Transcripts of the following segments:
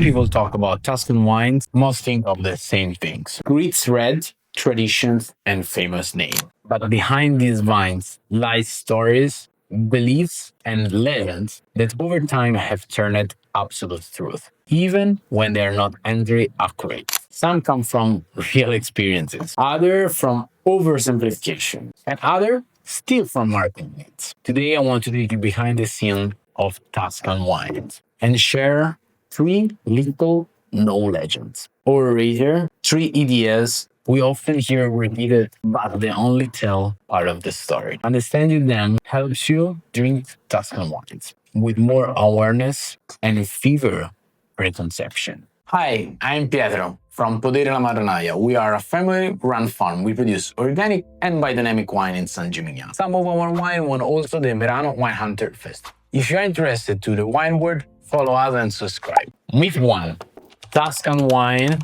people talk about Tuscan wines, most think of the same things. Grits red, traditions, and famous name. But behind these wines lie stories, beliefs, and legends that over time have turned absolute truth, even when they are not entirely accurate. Some come from real experiences, other from oversimplification, and other still from marketing needs. Today, I want to take you behind the scene of Tuscan wines and share three little known legends, or rather, three ideas we often hear repeated, but they only tell part of the story. Understanding them helps you drink Tuscan wines with more awareness and fewer preconception. Hi, I'm Pietro from Podere la Marronaia. We are a family-run farm. We produce organic and biodynamic wine in San Gimignano. Some of our wine won also the Merano Wine Hunter Fest. If you're interested to the wine world, follow us and subscribe. Myth 1. Tuscan wine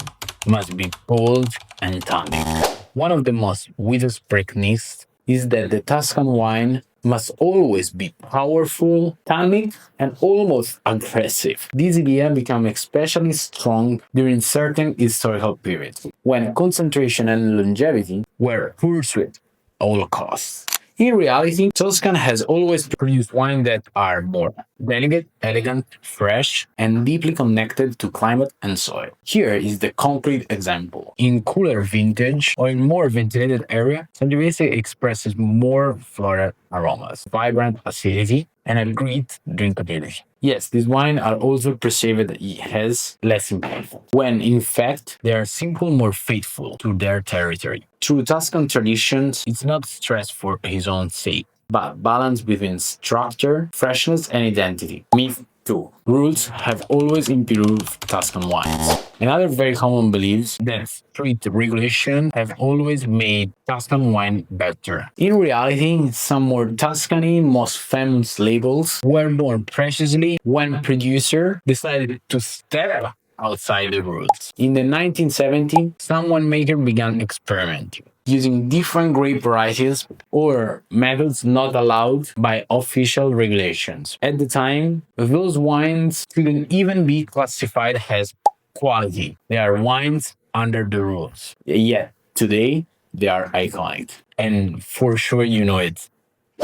must be bold and tannic. One of the most widespread myths is that the Tuscan wine must always be powerful, tannic, and almost aggressive. This idea became especially strong during certain historical periods, when concentration and longevity were pursued at all costs. In reality, Tuscan has always produced wines that are more delicate, elegant, fresh, and deeply connected to climate and soil. Here is the concrete example. In cooler vintage or in more ventilated area, Sangiovese expresses more floral aromas, vibrant acidity, and a great drinkability. Yes, these wines are also perceived as less important, when in fact they are simply more faithful to their territory. Through Tuscan traditions, it's not stress for his own sake, but balance between structure, freshness, and identity. Myth 2. Rules have always improved Tuscan wines. Another very common belief that strict regulation have always made Tuscan wine better. In reality, some more Tuscany most famous labels were born preciously when producer decided to step outside the rules. In the 1970s, some winemaker began experimenting, using different grape varieties or methods not allowed by official regulations. At the time, those wines couldn't even be classified as quality. They are wines under the rules. Yet, today, they are iconic. And for sure, you know it.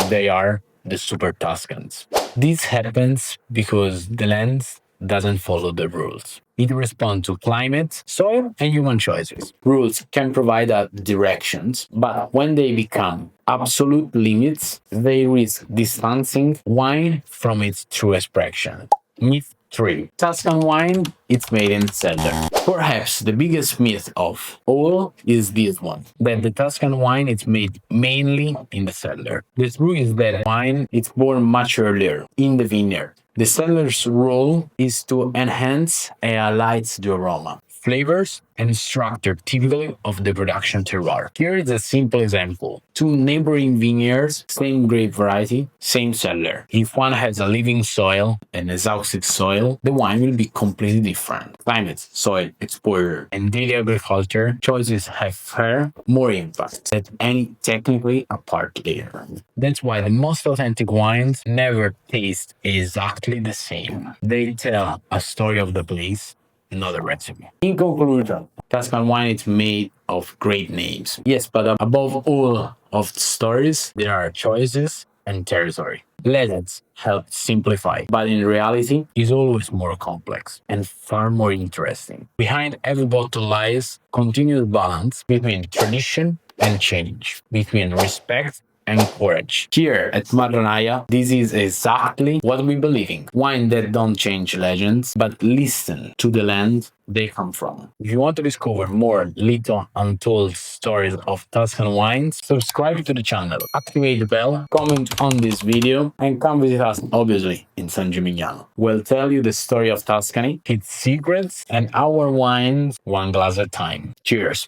They are the Super Tuscans. This happens because the land doesn't follow the rules. It responds to climate, soil, and human choices. Rules can provide directions, but when they become absolute limits, they risk distancing wine from its true expression. Myth 3. Tuscan wine, it's made in cellar. Perhaps the biggest myth of all is this one, that the Tuscan wine is made mainly in the cellar. The truth is that wine is born much earlier, in the vineyard. The cellar's role is to enhance and highlight the aroma, flavors, and structure typically of the production terroir. Here is a simple example. Two neighboring vineyards, same grape variety, same cellar. If one has a living soil and exhausted soil, the wine will be completely different. Climate, soil, exposure, and daily agriculture choices have far more impact than any technically apart layer. That's why the most authentic wines never taste exactly the same. They tell a story of the place, not a recipe. In conclusion, Tuscan wine is made of great names. Yes, but above all of the stories, there are choices and territory. Legends help simplify, but in reality, it's always more complex and far more interesting. Behind every bottle lies continuous balance between tradition and change, between respect and courage. Here at Marronaia, this is exactly what we believe in. Wine that don't change legends, but listen to the land they come from. If you want to discover more little untold stories of Tuscan wines, subscribe to the channel, activate the bell, comment on this video, and come visit us, obviously, in San Gimignano. We'll tell you the story of Tuscany, its secrets, and our wines one glass at a time. Cheers!